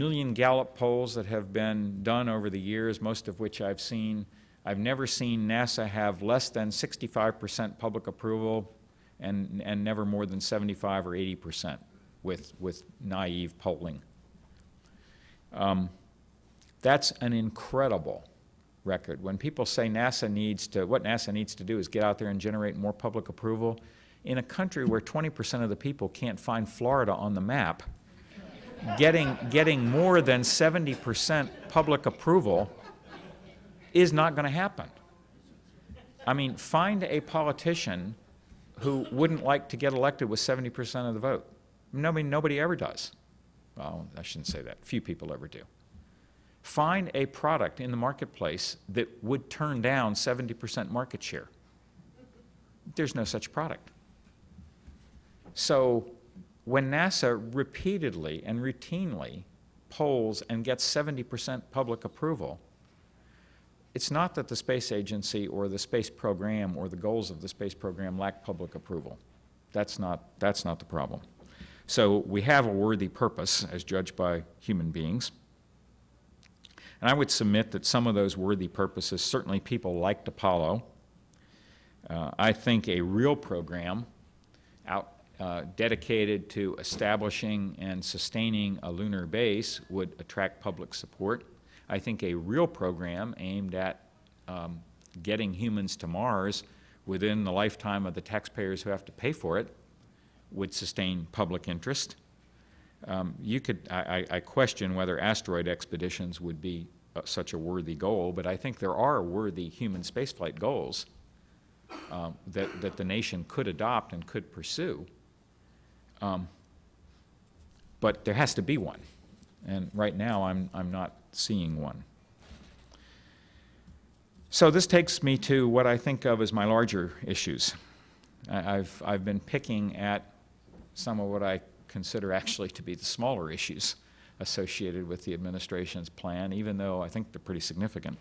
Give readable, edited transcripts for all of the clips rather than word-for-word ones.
million Gallup polls that have been done over the years, most of which I've seen. I've never seen NASA have less than 65% public approval and never more than 75 or 80% with naive polling. That's an incredible record. When people say what NASA needs to do is get out there and generate more public approval, in a country where 20% of the people can't find Florida on the map, getting more than 70% public approval is not going to happen. I mean, find a politician who wouldn't like to get elected with 70% of the vote. Nobody ever does. Well, I shouldn't say that. Few people ever do. Find a product in the marketplace that would turn down 70% market share. There's no such product. So when NASA repeatedly and routinely polls and gets 70% public approval, it's not that the space agency or the space program or the goals of the space program lack public approval. That's not the problem. So we have a worthy purpose as judged by human beings. And I would submit that some of those worthy purposes, certainly people liked Apollo. I think a real program dedicated to establishing and sustaining a lunar base would attract public support. I think a real program aimed at getting humans to Mars within the lifetime of the taxpayers who have to pay for it would sustain public interest. I question whether asteroid expeditions would be such a worthy goal, but I think there are worthy human spaceflight goals that the nation could adopt and could pursue. But there has to be one, and right now I'm not seeing one. So this takes me to what I think of as my larger issues. I've been picking at some of what I consider actually to be the smaller issues associated with the administration's plan, even though I think they're pretty significant.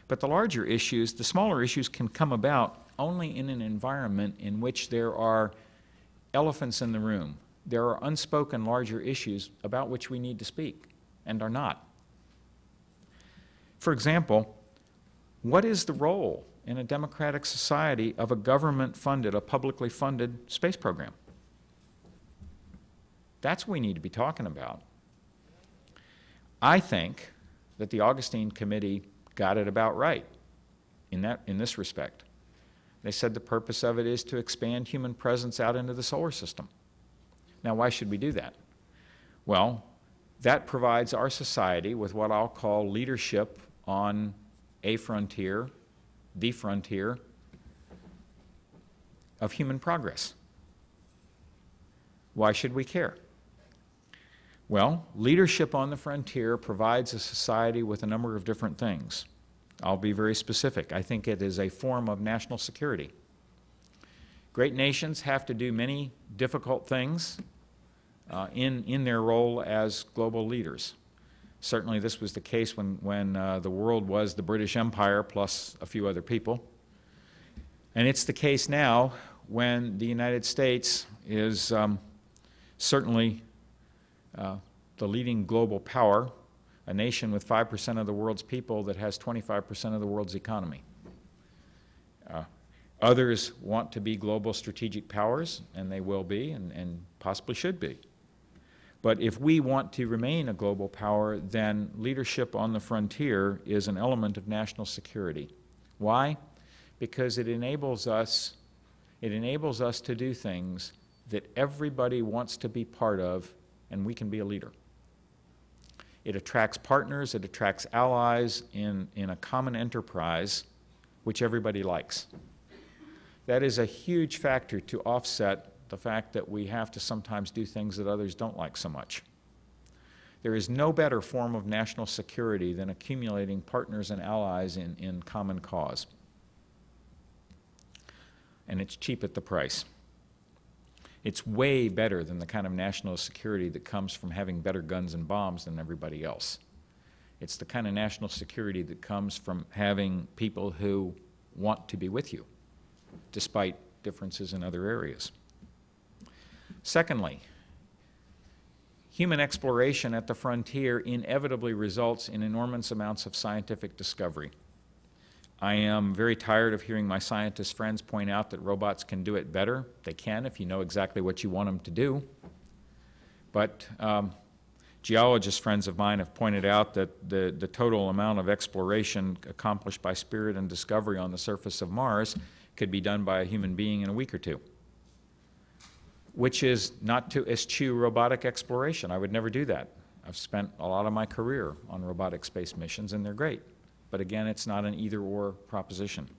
But the larger issues, the smaller issues, can come about only in an environment in which there are elephants in the room. There are unspoken larger issues about which we need to speak and are not. For example, what is the role in a democratic society of a government-funded, a publicly funded space program? That's what we need to be talking about. I think that the Augustine Committee got it about right in this respect. They said the purpose of it is to expand human presence out into the solar system. Now, why should we do that? Well, that provides our society with what I'll call leadership on a frontier, the frontier of human progress. Why should we care? Well, leadership on the frontier provides a society with a number of different things. I'll be very specific. I think it is a form of national security. Great nations have to do many difficult things in their role as global leaders. Certainly this was the case when the world was the British Empire plus a few other people. And it's the case now when the United States is certainly the leading global power, a nation with 5% of the world's people that has 25% of the world's economy. Others want to be global strategic powers, and they will be and possibly should be. But if we want to remain a global power, then leadership on the frontier is an element of national security. Why? Because it enables us to do things that everybody wants to be part of, and we can be a leader. It attracts partners, it attracts allies in a common enterprise which everybody likes. That is a huge factor to offset the fact that we have to sometimes do things that others don't like so much. There is no better form of national security than accumulating partners and allies in common cause. And it's cheap at the price. It's way better than the kind of national security that comes from having better guns and bombs than everybody else. It's the kind of national security that comes from having people who want to be with you, despite differences in other areas. Secondly, human exploration at the frontier inevitably results in enormous amounts of scientific discovery. I am very tired of hearing my scientist friends point out that robots can do it better. They can if you know exactly what you want them to do. But geologist friends of mine have pointed out that the total amount of exploration accomplished by Spirit and Discovery on the surface of Mars could be done by a human being in a week or two, which is not to eschew robotic exploration. I would never do that. I've spent a lot of my career on robotic space missions, and they're great. But again, it's not an either-or proposition.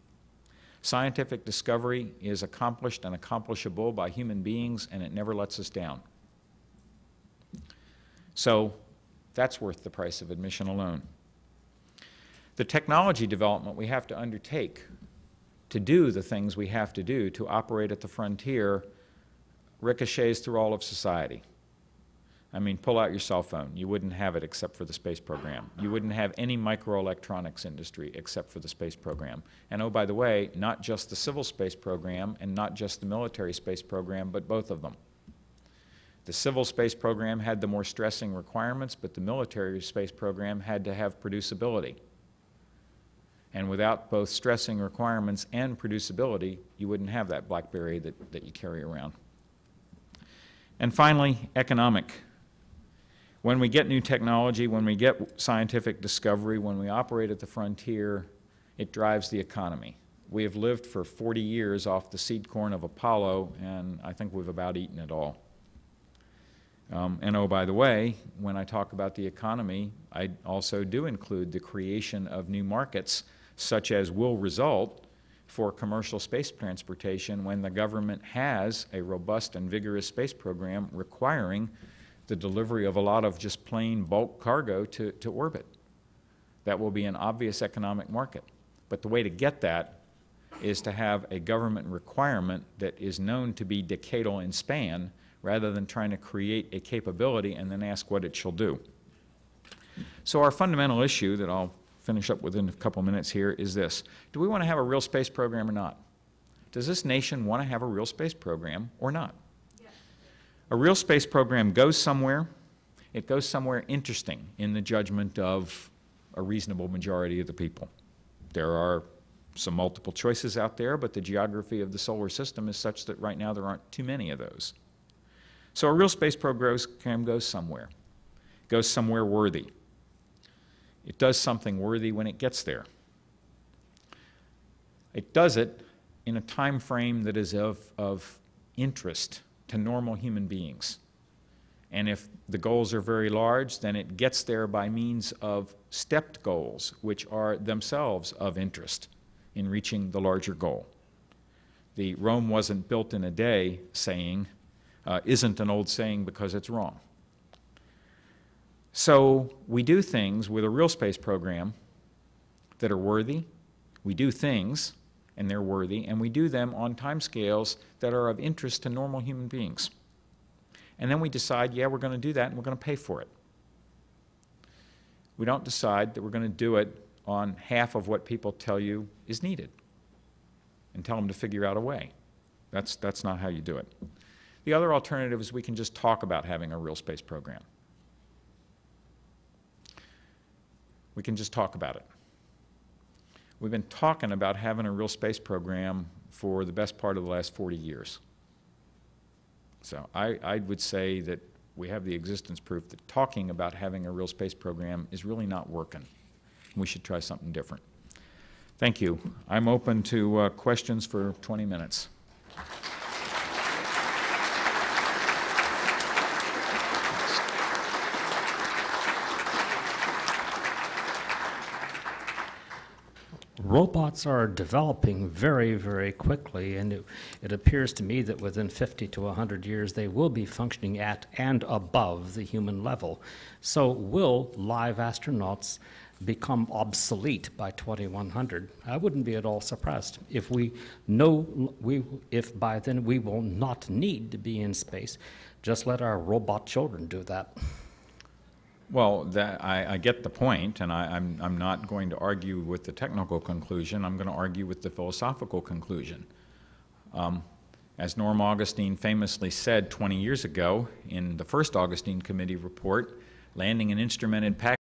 Scientific discovery is accomplished and accomplishable by human beings, and it never lets us down. So that's worth the price of admission alone. The technology development we have to undertake to do the things we have to do to operate at the frontier ricochets through all of society. I mean, pull out your cell phone. You wouldn't have it except for the space program. You wouldn't have any microelectronics industry except for the space program. And oh, by the way, not just the civil space program and not just the military space program, but both of them. The civil space program had the more stressing requirements, but the military space program had to have producibility. And without both stressing requirements and producibility, you wouldn't have that BlackBerry that you carry around. And finally, economic. When we get new technology, when we get scientific discovery, when we operate at the frontier, it drives the economy. We have lived for 40 years off the seed corn of Apollo, and I think we've about eaten it all. And oh, by the way, when I talk about the economy, I also do include the creation of new markets, such as will result for commercial space transportation when the government has a robust and vigorous space program requiring the delivery of a lot of just plain bulk cargo to orbit. That will be an obvious economic market. But the way to get that is to have a government requirement that is known to be decadal in span, rather than trying to create a capability and then ask what it shall do. So our fundamental issue that I'll finish up within a couple minutes here is this. Do we want to have a real space program or not? Does this nation want to have a real space program or not? Yes. A real space program goes somewhere. It goes somewhere interesting in the judgment of a reasonable majority of the people. There are some multiple choices out there, but the geography of the solar system is such that right now there aren't too many of those. So a real space program goes somewhere. It goes somewhere worthy. It does something worthy when it gets there. It does it in a time frame that is of interest to normal human beings. And if the goals are very large, then it gets there by means of stepped goals, which are themselves of interest in reaching the larger goal. The Rome wasn't built in a day saying isn't an old saying because it's wrong. So we do things with a real space program that are worthy. We do things, and they're worthy, and we do them on timescales that are of interest to normal human beings. And then we decide, yeah, we're going to do that, and we're going to pay for it. We don't decide that we're going to do it on half of what people tell you is needed and tell them to figure out a way. That's not how you do it. The other alternative is we can just talk about having a real space program. We can just talk about it. We've been talking about having a real space program for the best part of the last 40 years. So I would say that we have the existence proof that talking about having a real space program is really not working. We should try something different. Thank you. I'm open to questions for 20 minutes. Robots are developing very, very quickly, and it appears to me that within 50 to 100 years they will be functioning at and above the human level. So will live astronauts become obsolete by 2100? I wouldn't be at all surprised if we know if by then we will not need to be in space. Just let our robot children do that. Well, I get the point, and I'm not going to argue with the technical conclusion. I'm going to argue with the philosophical conclusion. As Norm Augustine famously said 20 years ago in the first Augustine Committee report, landing an instrumented packet